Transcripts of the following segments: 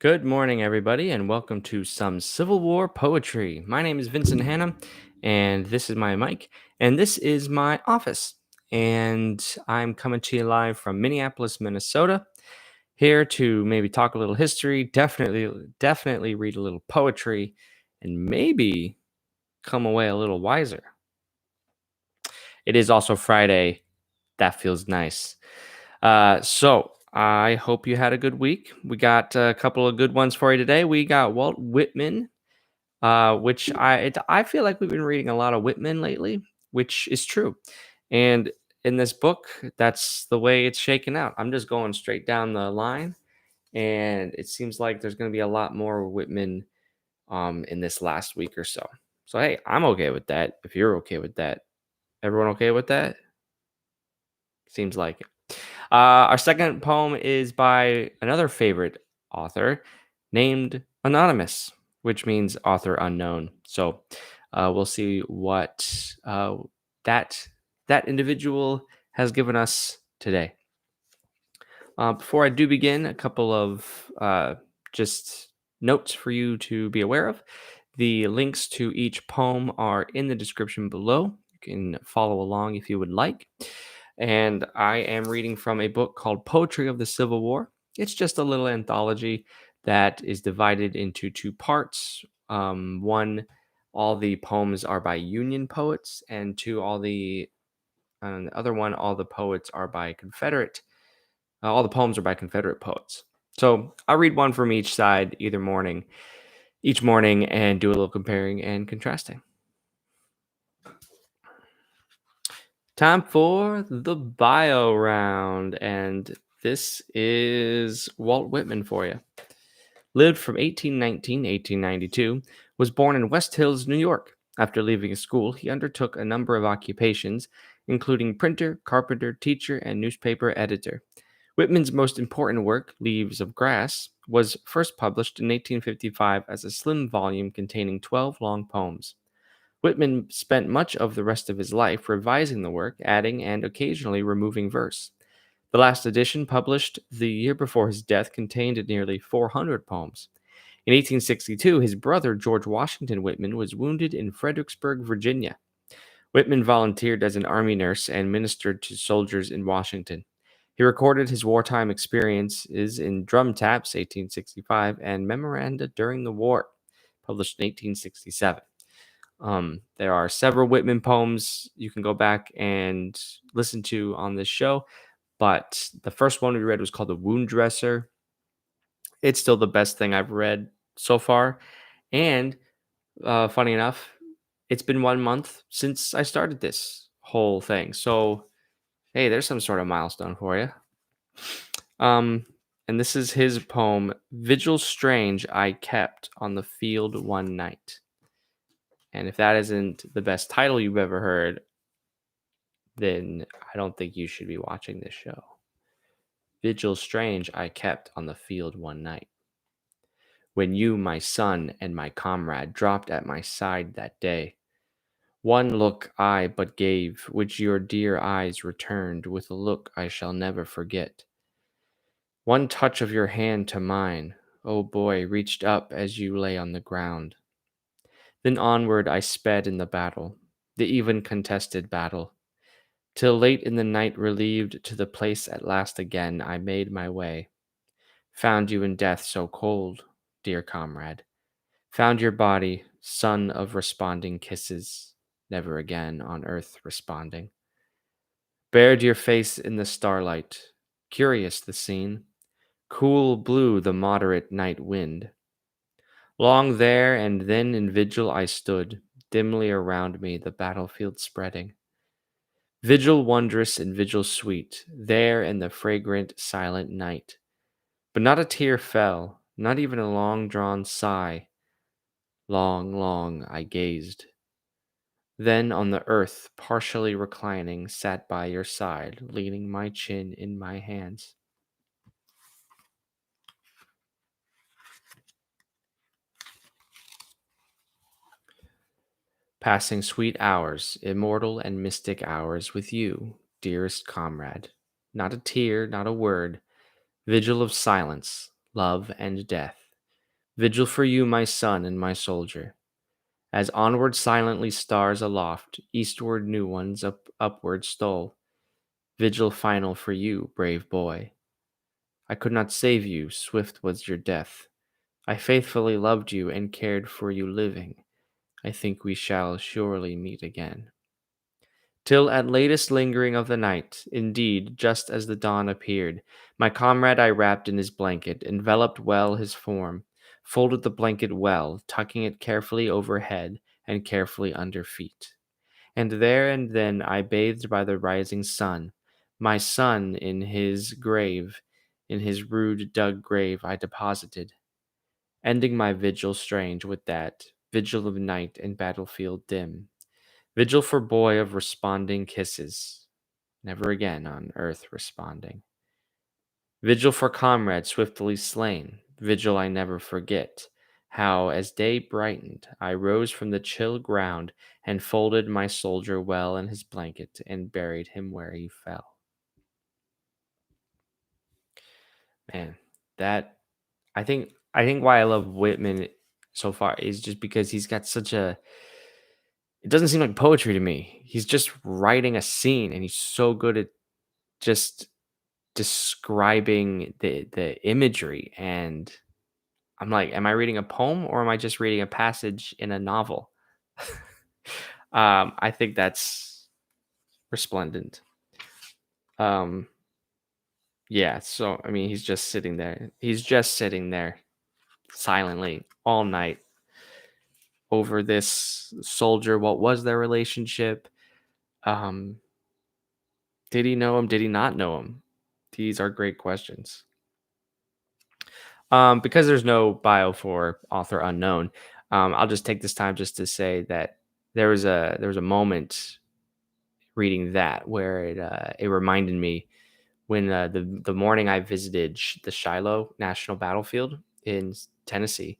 Good morning, everybody, and welcome to some Civil War poetry. My name is Vincent Hanna, and this is my mic, and this is my office. And I'm coming to you live from Minneapolis, Minnesota, here to maybe talk a little history, definitely read a little poetry, and maybe come away a little wiser. It is also Friday. That feels nice. So I hope you had a good week. We got a couple of good ones for you today. We got Walt Whitman, which I feel like we've been reading a lot of Whitman lately, which is true. And in this book, that's the way it's shaken out. I'm just going straight down the line, and it seems like there's going to be a lot more Whitman in this last week or so. So hey, I'm okay with that. If you're okay with that, everyone okay with that? Seems like it. Our second poem is by another favorite author named Anonymous, which means author unknown. So we'll see what that individual has given us today. Before I do begin, a couple of just notes for you to be aware of. The links to each poem are in the description below. You can follow along if you would like. And I am reading from a book called Poetry of the Civil War. It's just a little anthology that is divided into two parts. One, all the poems are by Union poets, and two, the other one, all the poets are by Confederate. All the poems are by Confederate poets. So I'll read one from each side each morning, and do a little comparing and contrasting. Time for the bio round, and this is Walt Whitman for you. Lived from 1819 to 1892, was born in West Hills, New York. After leaving school, he undertook a number of occupations, including printer, carpenter, teacher, and newspaper editor. Whitman's most important work, Leaves of Grass, was first published in 1855 as a slim volume containing 12 long poems. Whitman spent much of the rest of his life revising the work, adding and occasionally removing verse. The last edition, published the year before his death, contained nearly 400 poems. In 1862, his brother, George Washington Whitman, was wounded in Fredericksburg, Virginia. Whitman volunteered as an army nurse and ministered to soldiers in Washington. He recorded his wartime experiences in Drum Taps, 1865, and Memoranda During the War, published in 1867. There are several Whitman poems you can go back and listen to on this show, but the first one we read was called The Wound Dresser. It's still the best thing I've read so far, and funny enough, it's been 1 month since I started this whole thing, so hey, there's some sort of milestone for you. And this is his poem, Vigil Strange I Kept on the Field One Night. And if that isn't the best title you've ever heard, then I don't think you should be watching this show. Vigil strange I kept on the field one night. When you, my son, and my comrade dropped at my side that day. One look I but gave, which your dear eyes returned with a look I shall never forget. One touch of your hand to mine, oh boy, reached up as you lay on the ground. Then onward I sped in the battle, the even contested battle, till late in the night relieved to the place at last again I made my way. Found you in death so cold, dear comrade. Found your body, son of responding kisses, never again on earth responding. Bared your face in the starlight, curious the scene. Cool blew the moderate night wind. Long there and then in vigil I stood, dimly around me the battlefield spreading. Vigil wondrous and vigil sweet, there in the fragrant, silent night. But not a tear fell, not even a long-drawn sigh. Long, long I gazed. Then on the earth, partially reclining, sat by your side, leaning my chin in my hands. Passing sweet hours, immortal and mystic hours with you, dearest comrade. Not a tear, not a word. Vigil of silence, love and death, Vigil for you, my son and my soldier. As onward silently stars aloft, eastward new ones upward stole. Vigil final for you, brave boy. I could not save you, swift was your death. I faithfully loved you and cared for you living. I think we shall surely meet again. Till at latest lingering of the night, indeed, just as the dawn appeared, my comrade I wrapped in his blanket, enveloped well his form, folded the blanket well, tucking it carefully overhead and carefully under feet. And there and then I bathed by the rising sun, my son in his grave, in his rude dug grave I deposited, ending my vigil strange with that vigil of night and battlefield dim. Vigil for boy of responding kisses, never again on earth responding. Vigil for comrade swiftly slain, vigil I never forget. How, as day brightened, I rose from the chill ground and folded my soldier well in his blanket and buried him where he fell. Man, that I think why I love Whitman so far is just because he's got such a it doesn't seem like poetry to me. He's just writing a scene and he's so good at just describing the imagery, and I'm like, am I reading a poem or am I just reading a passage in a novel? I think that's resplendent. Um, yeah, so I mean, he's just sitting there. He's just sitting there silently all night over this soldier. What was their relationship? Um, did he know him? Did he not know him? These are great questions. Because there's no bio for author unknown, I'll just take this time just to say that there was a moment reading that where it reminded me when the morning I visited the Shiloh National Battlefield in Tennessee,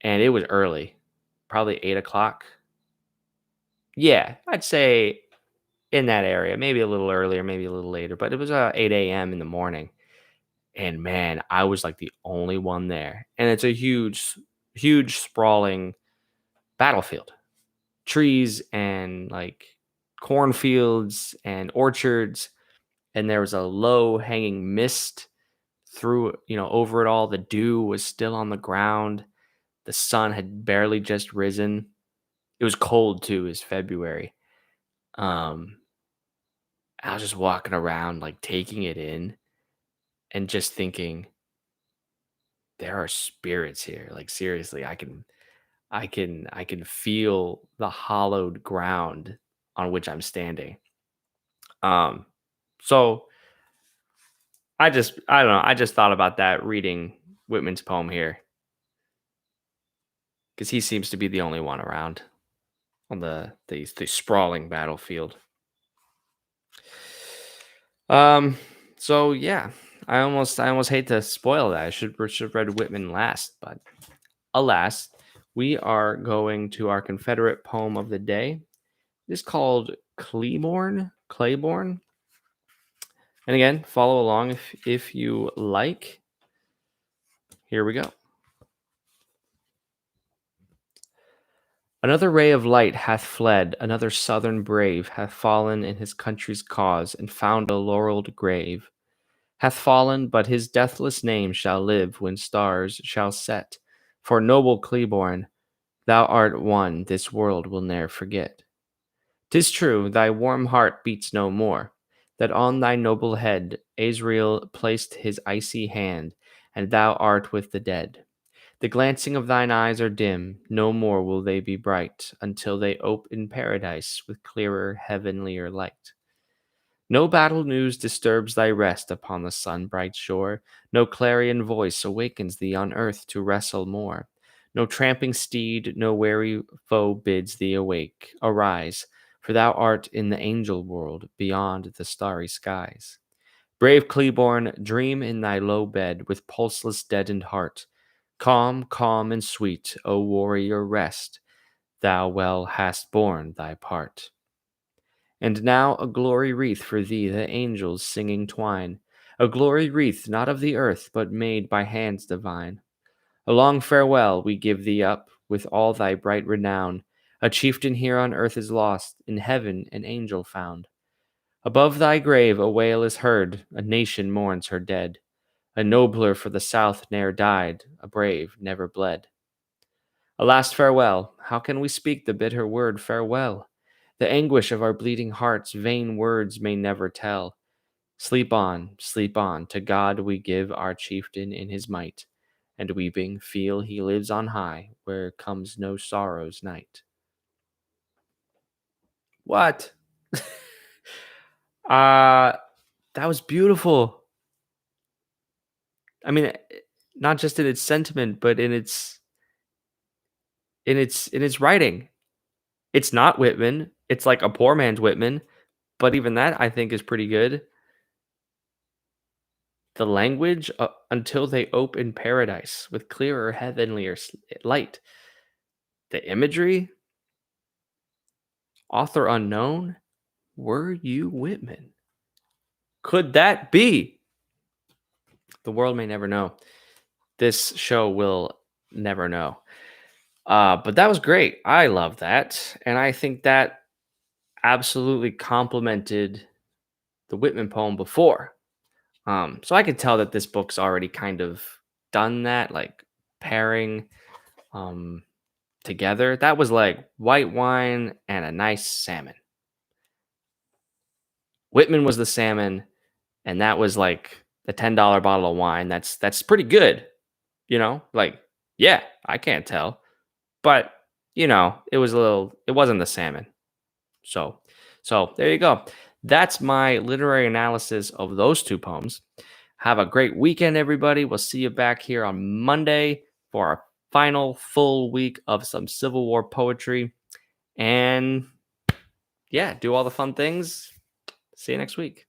and it was early, probably 8 o'clock. Yeah, I'd say in that area, maybe a little earlier, maybe a little later, but it was 8 a.m. in the morning. And man, I was like the only one there. And it's a huge, sprawling battlefield. Trees and like cornfields and orchards. And there was a low hanging mist through, over it all. The dew was still on the ground. The sun had barely just risen. It was cold too, it was February. Um, I was just walking around, like taking it in and just thinking, there are spirits here. Like seriously, I can feel the hollowed ground on which I'm standing. Um, so I don't know. I just thought about that reading Whitman's poem here because he seems to be the only one around on the sprawling battlefield. Um, so yeah, I almost hate to spoil that. I should have read Whitman last, but alas, we are going to our Confederate poem of the day. It's called Cleburne. Claiborne. And again, follow along if you like. Here we go. Another ray of light hath fled, another Southern brave hath fallen in his country's cause and found a laureled grave. Hath fallen, but his deathless name shall live when stars shall set. For noble Cleburne, thou art one this world will ne'er forget. 'Tis true, thy warm heart beats no more, that on thy noble head Azrael placed his icy hand, and thou art with the dead. The glancing of thine eyes are dim, no more will they be bright, until they ope in paradise with clearer, heavenlier light. No battle news disturbs thy rest upon the sun-bright shore, no clarion voice awakens thee on earth to wrestle more. No tramping steed, no weary foe bids thee awake. Arise, for thou art in the angel world, beyond the starry skies. Brave Cleburne, dream in thy low bed with pulseless deadened heart. Calm, calm and sweet, O warrior, rest. Thou well hast borne thy part. And now a glory wreath for thee the angels singing twine, a glory wreath not of the earth, but made by hands divine. A long farewell we give thee up, with all thy bright renown. A chieftain here on earth is lost, in heaven an angel found. Above thy grave a wail is heard, a nation mourns her dead. A nobler for the South ne'er died, a brave never bled. A last farewell, how can we speak the bitter word farewell? The anguish of our bleeding hearts vain words may never tell. Sleep on, to God we give our chieftain in his might, and weeping feel he lives on high, where comes no sorrow's night. What? uh that was beautiful. I mean, not just in its sentiment, but in its writing. It's not Whitman. It's like a poor man's Whitman, but even that I think is pretty good. The language, until they open paradise with clearer heavenlier light. The imagery, author unknown. Were you Whitman? Could that be? The world may never know. This show will never know. But that was great. I love that. And I think that absolutely complemented the Whitman poem before. So I could tell that this book's already kind of done that, like pairing together. That was like white wine and a nice salmon. Whitman was the salmon, and that was like the $10 bottle of wine. That's pretty good, Like, yeah, I can't tell, but it wasn't the salmon. So there you go. That's my literary analysis of those two poems. Have a great weekend, everybody. We'll see you back here on Monday for our final full week of some Civil War poetry. And yeah, do all the fun things. See you next week.